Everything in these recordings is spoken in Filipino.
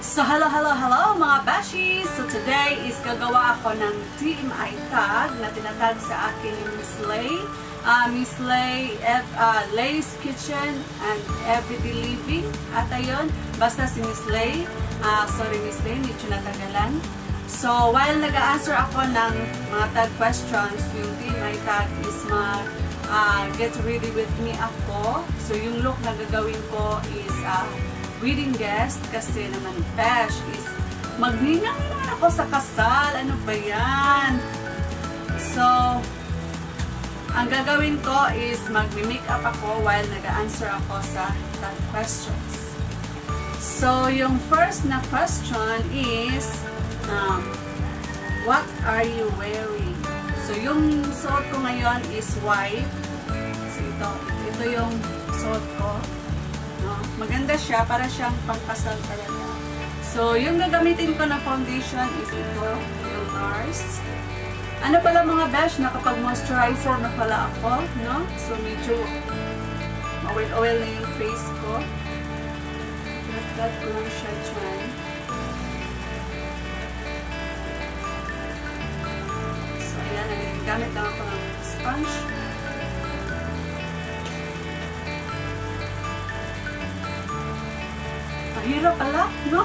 So, hello mga Bashies! So, today is gagawa ako ng TMI tag na tinatag sa akin ni Miss Lay. Miss Lay, Lay's Kitchen and Everyday Living. At ayun, basta si Miss Lay. Sorry Miss Lay, medyo natagalan. So, while nag-a-answer ako ng mga tag questions, yung TMI tag is get ready with me ako. So, yung look na gagawin ko is wedding guest kasi naman Besh is magninang naman ako sa kasal. Ano ba yan? So, ang gagawin ko is magmi-makeup ako while nag-answer ako sa tag questions. So, yung first na question is what are you wearing? So, yung suot ko ngayon is white. So, ito yung suot ko. No? Maganda siya, para siyang pangkasal talaga. So, yung gagamitin ko na foundation is ito, yung NARS. Ano pala mga besh, nakapag-moisturizer na pala ako, no? So, medyo oil-oil na yung face ko. Lat-lat ko lang siya dyan. So, ayan, gamit lang ako ng sponge. Mahirap pala, no?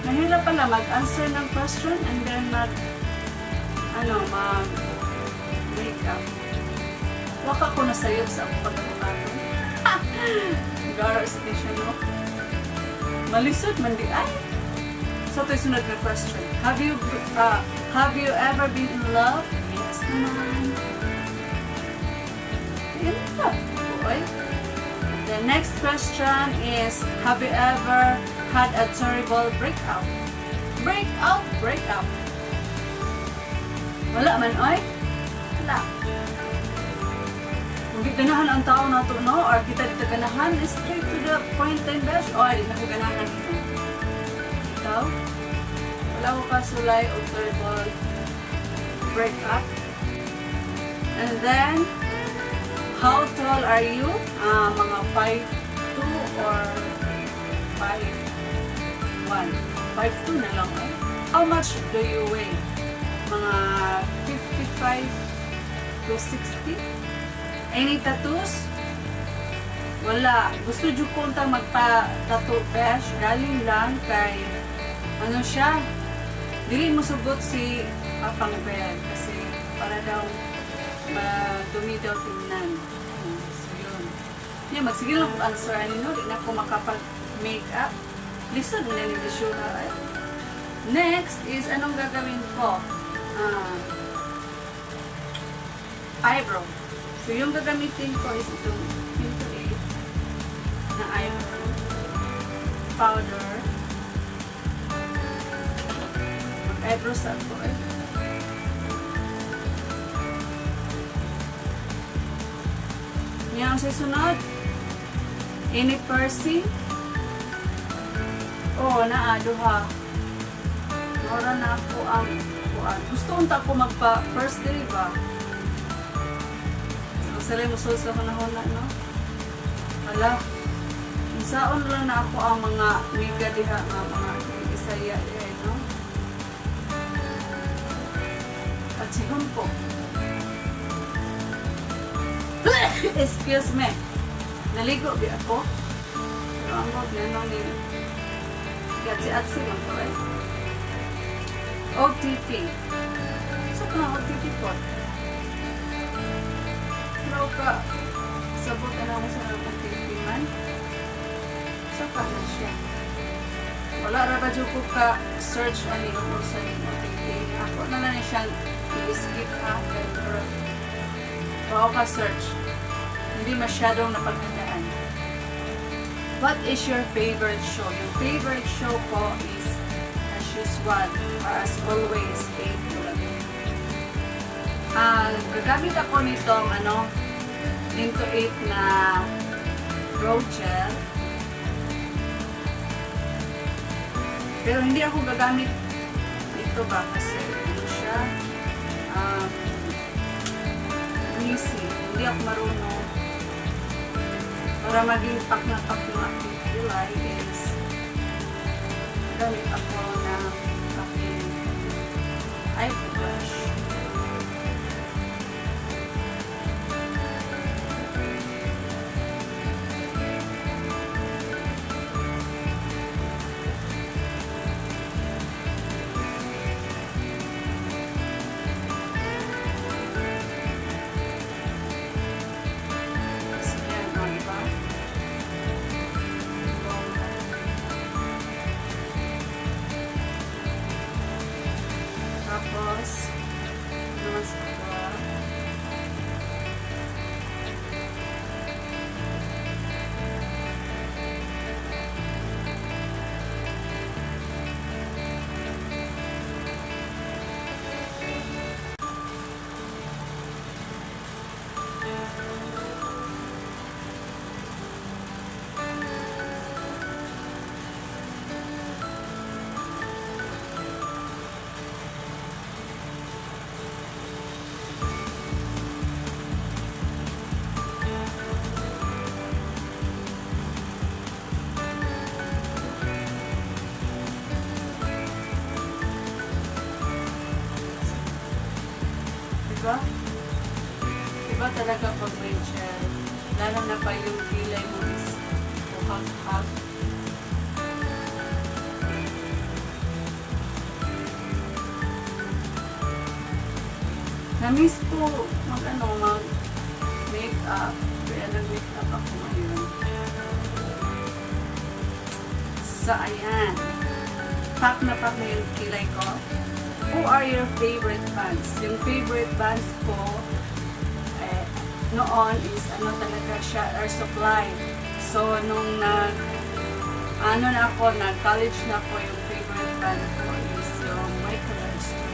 Mahirap pala mag-answer ng question and then mag-makeup. Waka ko na sa'yo sa pagkakato. Garas din siya, no? Malisod, mandi ay. So, ito'y sunod na question. Have you ever been in love? Yes naman. Yan na. Boy. The next question is, have you ever had a terrible breakup? Breakup. Wala man, oy? Wala. Kung ganahan ang tao na ito, no? Or kita dito ganahan, straight to the point and dash. O, di na ko ganahan ito. Ikaw? Wala ko kasulay o terrible breakup. And then, how tall are you? Mga 5'2" or 5'1". 5'2" na lang. How much do you weigh? Mga 55 to 60? Any tattoos? Wala. Gusto dyo kong magpa-tattoo besh. Galing lang kay ano siya? Dili mo sugot si Papang Bel kasi para daw madumi daw tingnan. So yun. Yeah, magsigil lang kung answer ano, di na ako makapag-makeup. Lisod na nila sure. Next is, anong gagawin ko? Eyebrow. So yung gagamitin ko is itong Pinto 8 na eyebrow powder. Mag-eyebrow sa ako Yang sa sunod, any piercing? Oo, duha. Mora na ako ang kuan. Gusto unta ko magpa-first day ba? So, salay mo sa panahon na, no? Wala. Isaon lang na ako ang mga miga diha nga mga isaya no? At sigon ko. Excuse me. Naligo bi ako. Pero ang mga binanong ni Gatsi-atsi lang to OTP. So ka OTP po. Pero ka sabot na mo sa OTP man. So ka na siya. Wala ra ba dyan ko ka search ani ko sa OTP. Ako na lang siyang i-skip ha. Pero ako ka search. Hindi masyadong napaghandaan. What is your favorite show? Yung favorite show ko is as usual or as always 8. Gagamit ako nitong Into 8 na brow gel. Pero hindi ako gagamit ito ba kasi ano siya greasy. Hindi ako marunong. Para maging pak na aking kulay is gagamit ako ng aking eyebrush. Tapos, naman sa baba. Diba? Diba talaga pag may gel, lalo na pa yung kilay mo is buhag-hag. Na-miss ko mag-makeup. Kaya nag-makeup ako ngayon. So, ayan. Pack na yung kilay ko. Who are your favorite bands? Yung favorite bands ko noon is talaga siya, Air Supply. So, nung nag-college na ako, yung favorite band ko is yung Michael Erskine.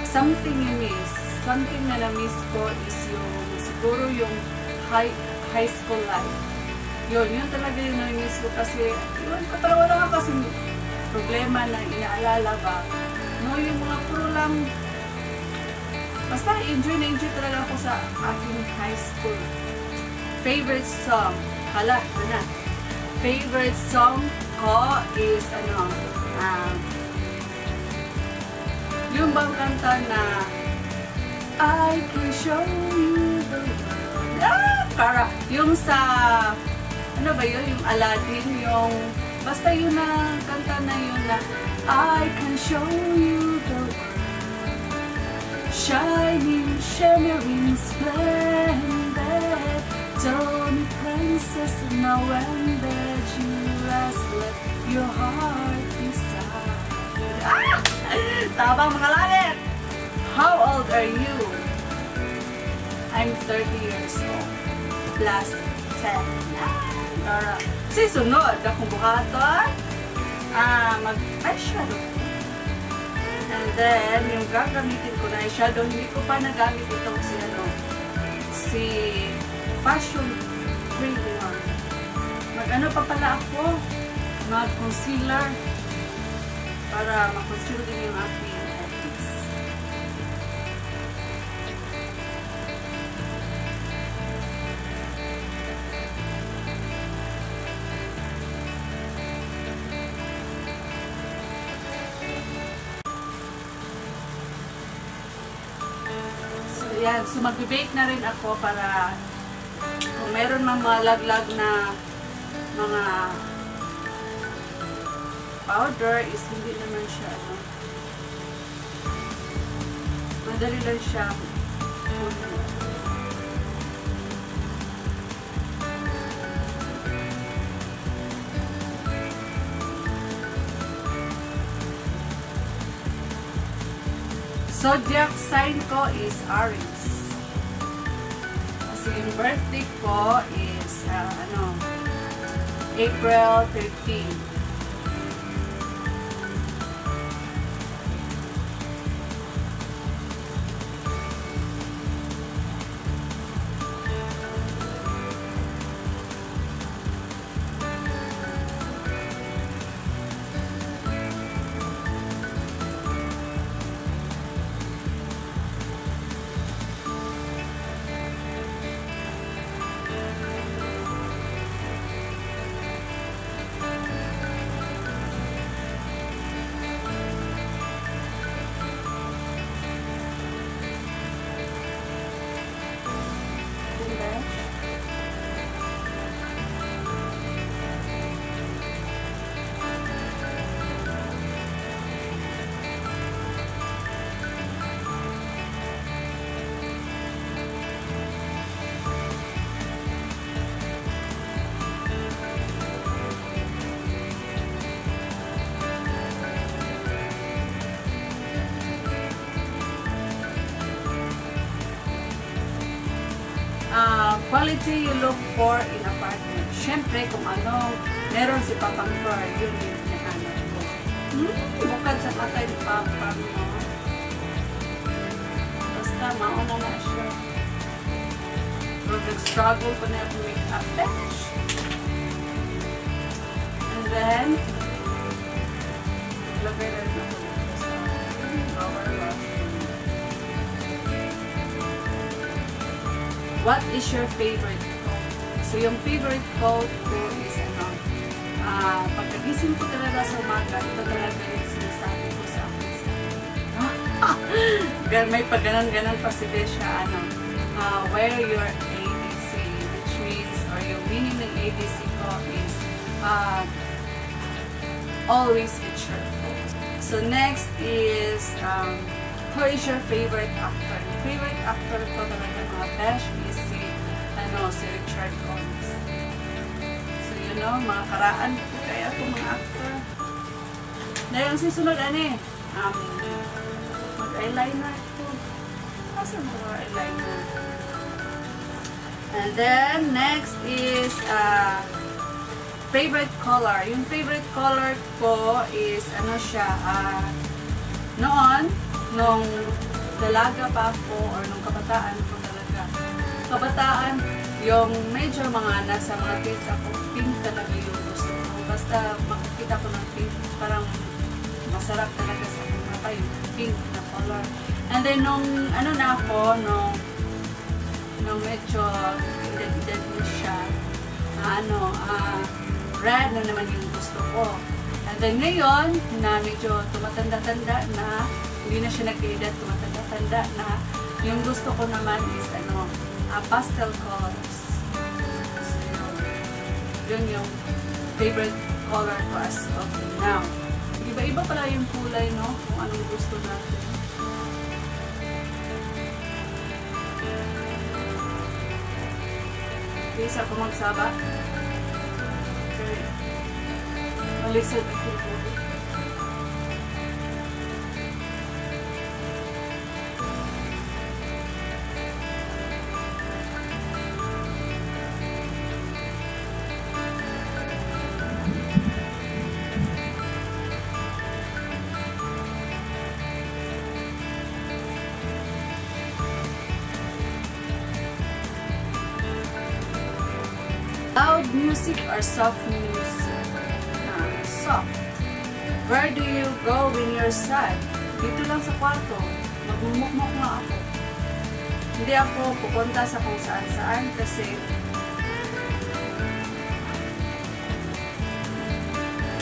Something you miss. Something na na-miss ko is yung, siguro yung high school life. Yun talaga yung na-miss ko kasi, yun, parang wala ka kasi problema na inaalala ba. No, yung mga puro lang, basta enjoy talaga ako sa aking high school. Favorite song, favorite song ko is, yung bang kanta na, I can show you the world. Yung sa, yung Aladdin, yung, basta yun na, kanta na yun na, I can show you the world, shining, shimmering, splendid. Tell me, princess, now when that you last let your heart decide. Tabang mga lalit! How old are you? I'm 30 years old. Plus 10. Kasi sunod, akong buhaton. Mag-eyeshadow. And then, yung gagamitin ko na eyeshadow, hindi ko pa nagamit itong si Fashion 3-in-1. Mag-ano pa pala ako? Mag-concealer. Para ma-conceal din yung aking edges. Yan, so mag-bake na rin ako para kung meron mang mga laglag na mga powder is hindi naman siya madali lang siya zodiac sign ko is Aries. Kasi yung birthday ko is April 13. Quality you look for in a partner. Siyempre, kung ano meron si Papang Car, yun yung hinahanap ko. Bukad sa mata ni Papang, no? Basta, mauna na siya. Pero nag-struggle ko na yung make-up bench. And then, naglagay na rin ako sa lower lash. What is your favorite quote? So, yung favorite quote ko is pagkagising ko talaga sa umaga, ito talaga yung sinasabi ko sa akin. May pagganan-ganan pa si Desha, wear your ABC, which means, or yung meaning ng ABC ko is, always be cheerful. So, next is, who is your favorite actor? Yung favorite actor ko talaga mga besh is si Richard Combs. So, mga karaan ko kaya ako mga actor. Dahil ang susunod, mag-eyeliner ko. Asa mga eyeliner? And then, next is, favorite color. Yung favorite color ko is, nung dalaga pa ako, or nung kabataan ko talaga. Kabataan, yung medyo nasa mga kids ako, pink talaga yung gusto ko. Basta makikita ko ng pink, parang masarap talaga sa mata yung pink na color. And then, nung medyo edad na siya, red na naman yung gusto ko. And then ngayon, na medyo tumatanda-tanda na, hindi na siya nag-edad, tumatanda-tanda na, yung gusto ko naman is pastel colors. So, yun yung favorite color ko as of now. Iba-iba pala yung kulay, no? Kung anong gusto natin. Okay, sa ako magsaba. Okay. Malisod ako po. Loud music or soft music? Soft. Where do you go when you're sad? Dito lang sa kwarto. Magmumukmuk nga ako. Hindi ako pupunta sa kung saan-saan kasi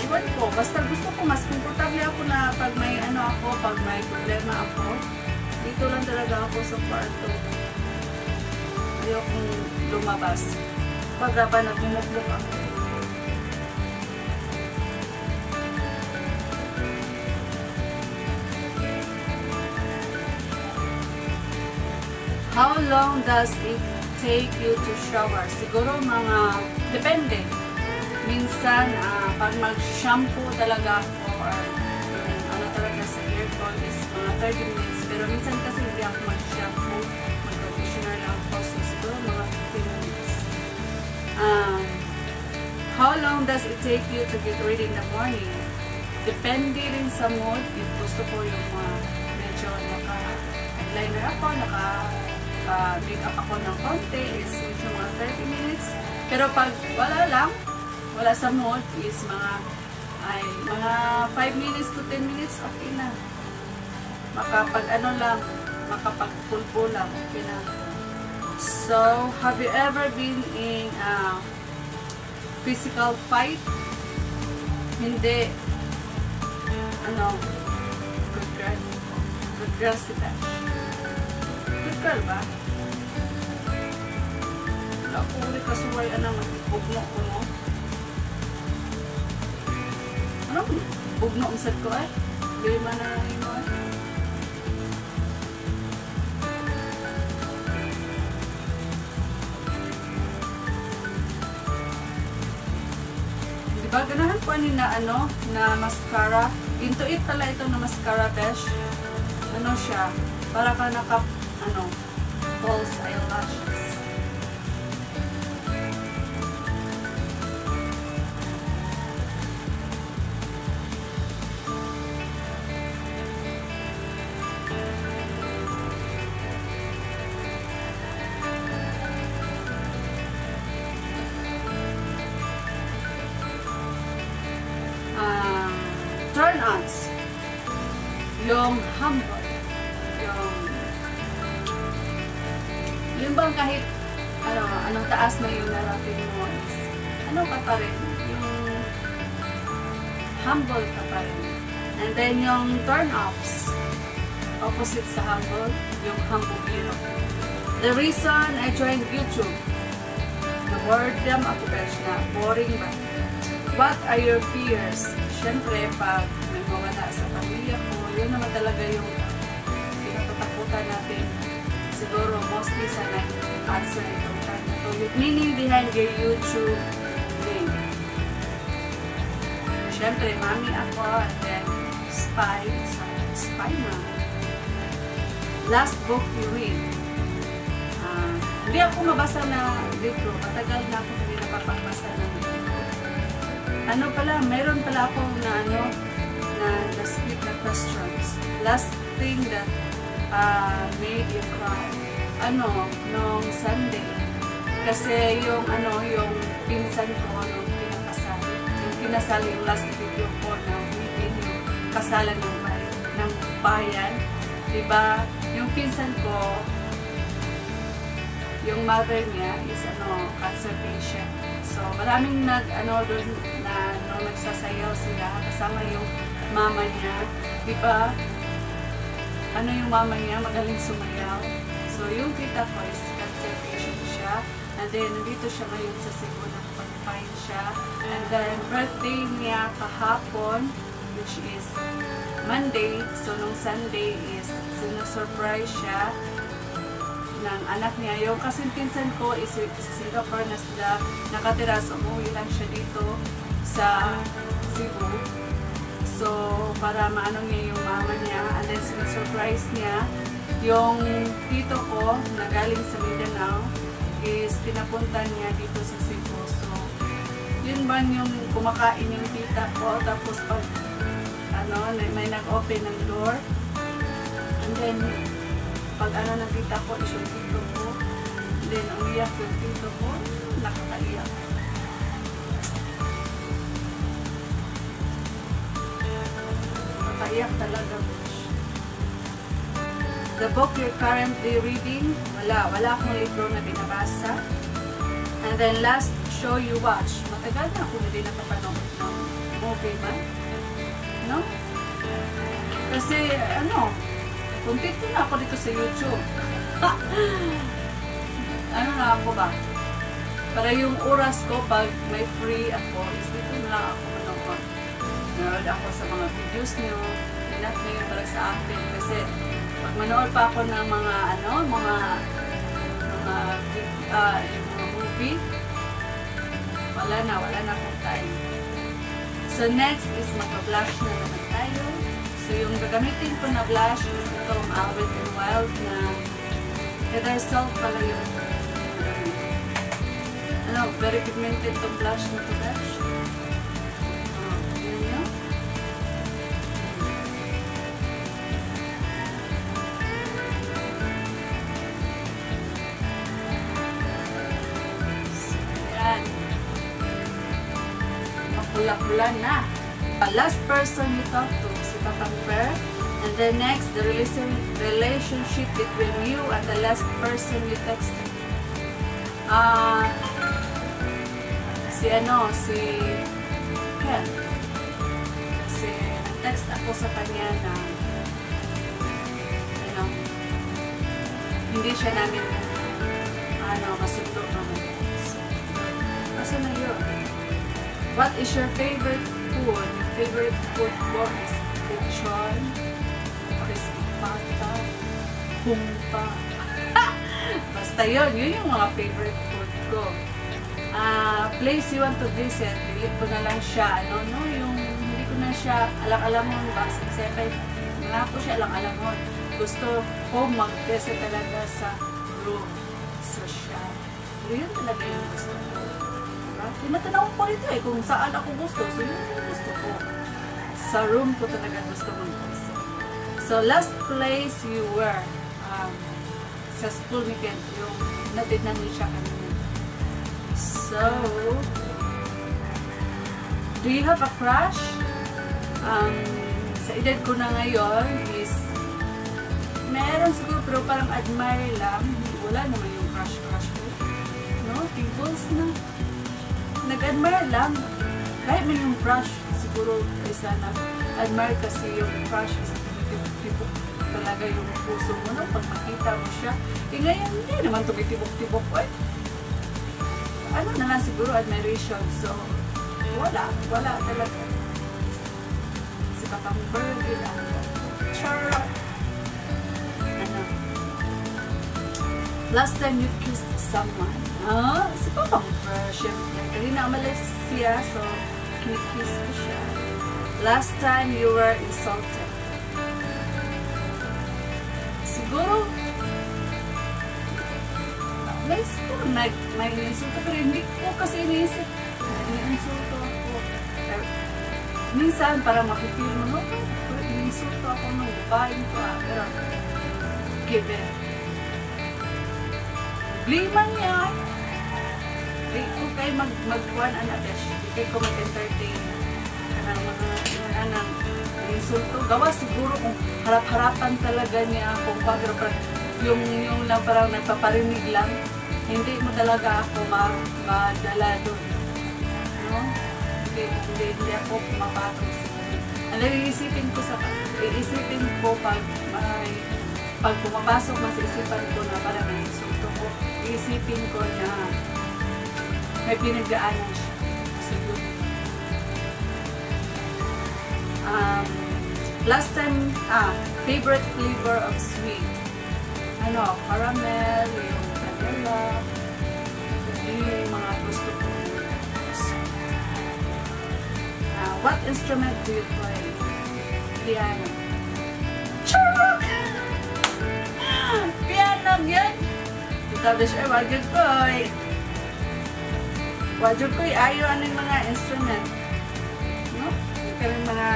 iwan ko. Basta gusto ko, mas komportable ako na pag may pag may problema ako. Dito lang talaga ako sa kwarto. Ayokong lumabas. Pag nagmumuklok ako. How long does it take you to shower? Siguro depende. Minsan, pag mag-shampoo talaga ako or talaga sa aircon is mga 30 minutes. Pero minsan kasi hindi ako mag-shampoo. Mag-conditioner lang ako. So, siguro mga 15 minutes. How long does it take you to get ready in the morning? Depende rin sa mood. If gusto ko yung medyo naka-eyeliner ako, naka-makeup ako ng konti, is medyo mga 30 minutes. Pero pag wala sa mood, is mga 5 minutes to 10 minutes, okay na. Makapag-pulpo lang, okay na. So, have you ever been in a physical fight? Hindi. Good girl. Good girl si Tash. Good girl ba? Wala ko ulit kasuway bugno ko mo. Bugno ang sad ko ay? Hindi man na mo ay? Ganahan ko na mascara. Into it pala ito na mascara, besh. Siya, para ka false eyelashes. months. Yung humble. Yung bang kahit anong taas na yung narating mo is, ka pa rin, yung humble ka pa rin. And then yung turn-offs, opposite sa humble, yung humble hero. The reason I joined YouTube, na-boredom ako guys na, boring ba? What are your fears? Siyempre, pag may mawala sa pamilya ko, yun naman talaga yung pinatatakutan natin. Siguro, mostly sa nag-answer itong time na to. Yung meaning behind your YouTube name. Siyempre, mami ako, and then spy na. Last book you read. Hindi ako mabasa na libro. Matagal na ako hindi napapagbasa ng libro. Meron pala ako na split na questions. Last thing that made you cry. Nung Sunday. Kasi yung pinsan ko, nung kinasal yung last video ko na yung kasalan ng bayan. Diba? Yung pinsan ko, yung mother niya is cancer patient. So, maraming doon na nung nagsasayaw sila, kasama yung mama niya. Diba? Yung mama niya, magaling sumayaw. So, yung tita ko is cancer patient siya. And then, nandito siya ngayon sa Cebu, nakapag-fine siya. And then, birthday niya kahapon, which is Monday. So, nung Sunday is sinasurprise siya ng anak niya. Yung pinsan ko is sa Singapore na sila nakatira. So, umuwi lang siya dito sa Cebu. So, para maano niya yung mama niya. And then, sinasurprise niya yung tito ko na galing sa Mindanao is pinapunta niya dito sa Cebu. So, yun ba yung kumakain yung tita ko. Tapos, pag may nag-open ng door. And then, pag nakita ko is yung tito ko. And then, umiyak yung tito ko. Nakakaiyak. Nakakaiyak talaga. The book you're currently reading, wala akong libro na binabasa. And then, last show you watch. Matagal na ako hindi nakapanood ng movie man. No? Kasi, contento na ako dito sa YouTube. Na ako ba? Para yung oras ko, pag may free ako, is dito na ako manood. Nanood ako sa mga videos niyo. Pinat niyo yung para sa akin. Kasi, pag manood pa ako ng mga movie, wala na akong time. So, next is mag-blush na naman tayo. So, yung gagamitin ko na blush is itong Wet n Wild na Heather Salt pala yung very pigmented itong blush na ito, guys. Yun yun. So, yan. Makula-kula na. Last person you talk to, si Compare. And then next, the relationship between you and the last person you texted. Si Ken. Kasi nag-text ako sa kanya na hindi siya namin masundo naman. So, asa na yun? What is your favorite food? Your favorite food ko is lechon, crispy pata, humpa. Basta yun yung mga favorite food ko. Place you want to visit, delete ko na lang siya. Yung hindi ko na siya alang-alamon ba? Siyempre, wala ko siya alang-alamon. Gusto ko mag-visit talaga sa room, social. Pero yun talaga yung gusto ko. Tinatanong ko rin kung saan ako gusto. So, yun yung gusto ko. Sa room ko talaga gusto mag-visit. So, last place you were sa school weekend, yung natinnan niyo siya kanina. So, do you have a crush? sa edad ko na ngayon is meron siguro pero parang admire lang. Wala naman yung crush ko. No? Timples na. Nag-admire lang. Kahit may yung crush, siguro isa na admire kasi yung crush is tibok-tibok talaga yung puso mo, no? Pag makita mo siya. Eh ngayon, hindi naman tumitibok-tibok. Ano na lang siguro, admiration. So, wala talaga. Si Papang Bird, Charot. Ano? Last time you kissed someone. Si Papang Bird, syempre. Kanina umalis siya, so kinikiss ko siya. Last time you were insulted. Siguro, may insulto, pero hindi ko kasi iniisip. Iniinsulto ako. Minsan, para makifeel mo, no? Iniinsulto ako ng babaeng ko, pero given. Problema niya. Kung kayo mag-one besh, kaya ko mag-entertain kanang mga insulto. Gawa siguro kung harap-harapan talaga niya akong pag-harapan. Yung lang parang nagpaparinig lang, hindi mo talaga ako madala doon. No? Hindi ako pumapatong siguro. Ang iisipin ko pag pumapasok mas isipan ko na parang may insulto ko, iisipin ko na may pinagdaanan siya. Siguro. Last time, favorite flavor of sweet. Caramel, yung vanilla, yung mga gusto ko. What instrument do you play? Piano. Piano yun! Tapos siya, wajud ko'y ayaw ano yung mga instrument. No? Kaya mga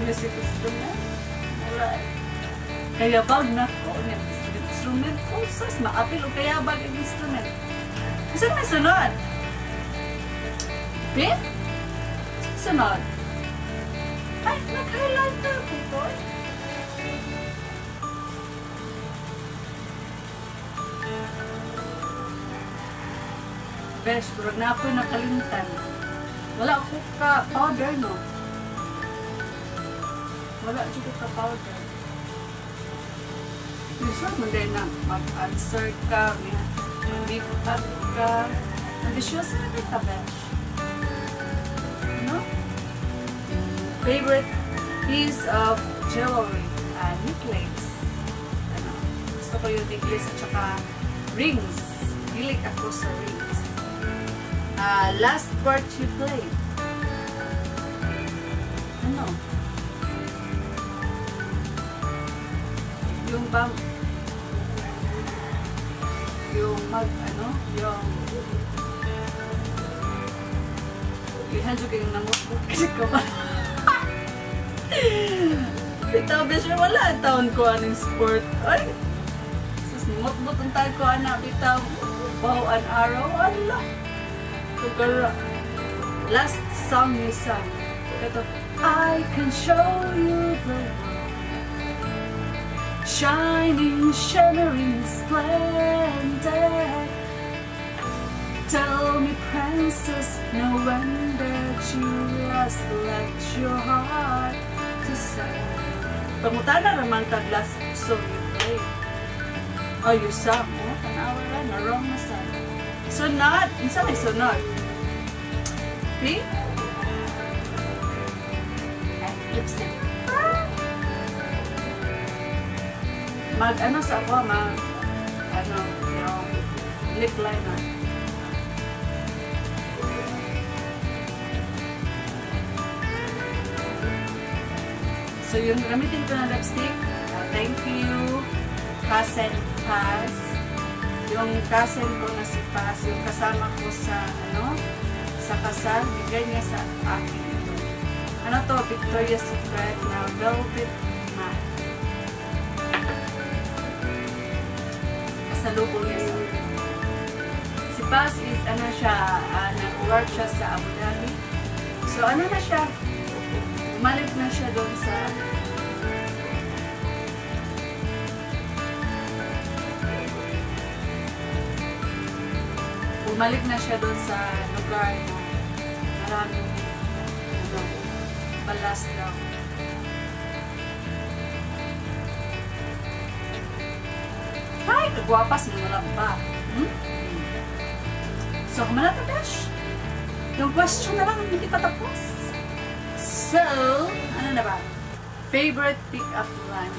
music instrument. Wala eh. Kaya bag na ko niya. Instrument ko, sas, maapil o kaya bag yung instrument. Saan may sunod? Pin? Sunod? Ay, nag-highlighter ko po. Besh, pero na ako nakalimutan. Wala ako ka-powder, no? Wala ako ka-powder. Usual mo din na mag-answer ka, mag-make up ka. Ambitious na rin ka, Besh. No? Favorite piece of jewelry? Necklace. Gusto ko yung necklace at saka rings. Hilig ako sa rings. Last sport you played? Ano? Yung bang yung ihanjo kayong namutbut kasi ko ba? Bitaw, besyo, wala taon ko anong sport. Ay! Sus, namutbut ang tayo ko anak, bitaw. Bahuan araw, wala. Tugara. Last song you sang. Ito, I can show you the world, shining, shimmering, splendid. Tell me, princess, no wonder you last let your heart decide. Pangutana naman tag last song you play. Oh, you sang, oh, tanawa na, wrong na sang. Sunod, isa may sunod. See? Lipstick. Ano sa ako, yung lip liner. So, yung gamitin ko na lipstick, thank you, Cousin Paz. Yung cousin ko na si Paz, yung kasama ko sa, sa kasal, bigay niya sa akin ito. Ano to? Victoria's Secret na velvet matte. Kasalubong niya sa akin. Si Paz is, nag-work siya sa Abu Dhabi. So, na siya? Umalik na siya doon sa bumalik na siya doon sa lugar na maraming balas daw. Ay, kagwapas mo wala pa. So, kumalata, Besh? Yung question na lang, hindi pa tapos. So, ano na ba? Favorite pick-up line.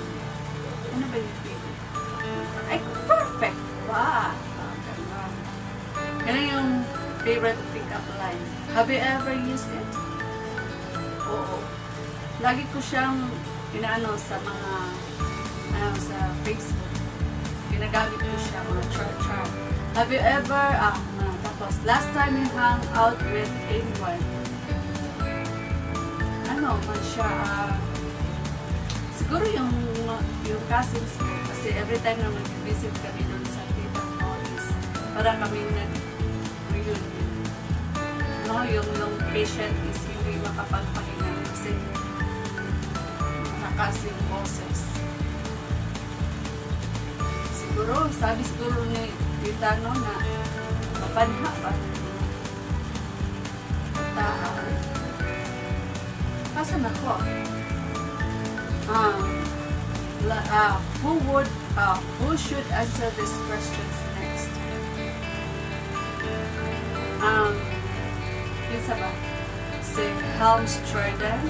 Ano ba yung favorite? Ay, perfect! Wow! Ganun yung favorite pick-up line. Have you ever used it? Oo. Lagi ko siyang inaano sa mga sa Facebook. Ginagamit ko siya mga char-char. Have you ever, tapos, last time you hung out with anyone? Ano man siya, siguro yung cousins ko, kasi every time na mag-visit kami doon sa tita ko is, para kami nag-reunion. No, yung patient is hindi makapagpahinga kasi nakasing boses. Siguro, sabi siguro ni tita no na mapanha pa. Pasan ako? Who should answer these questions next? Isa ba? Si Helms Jordan,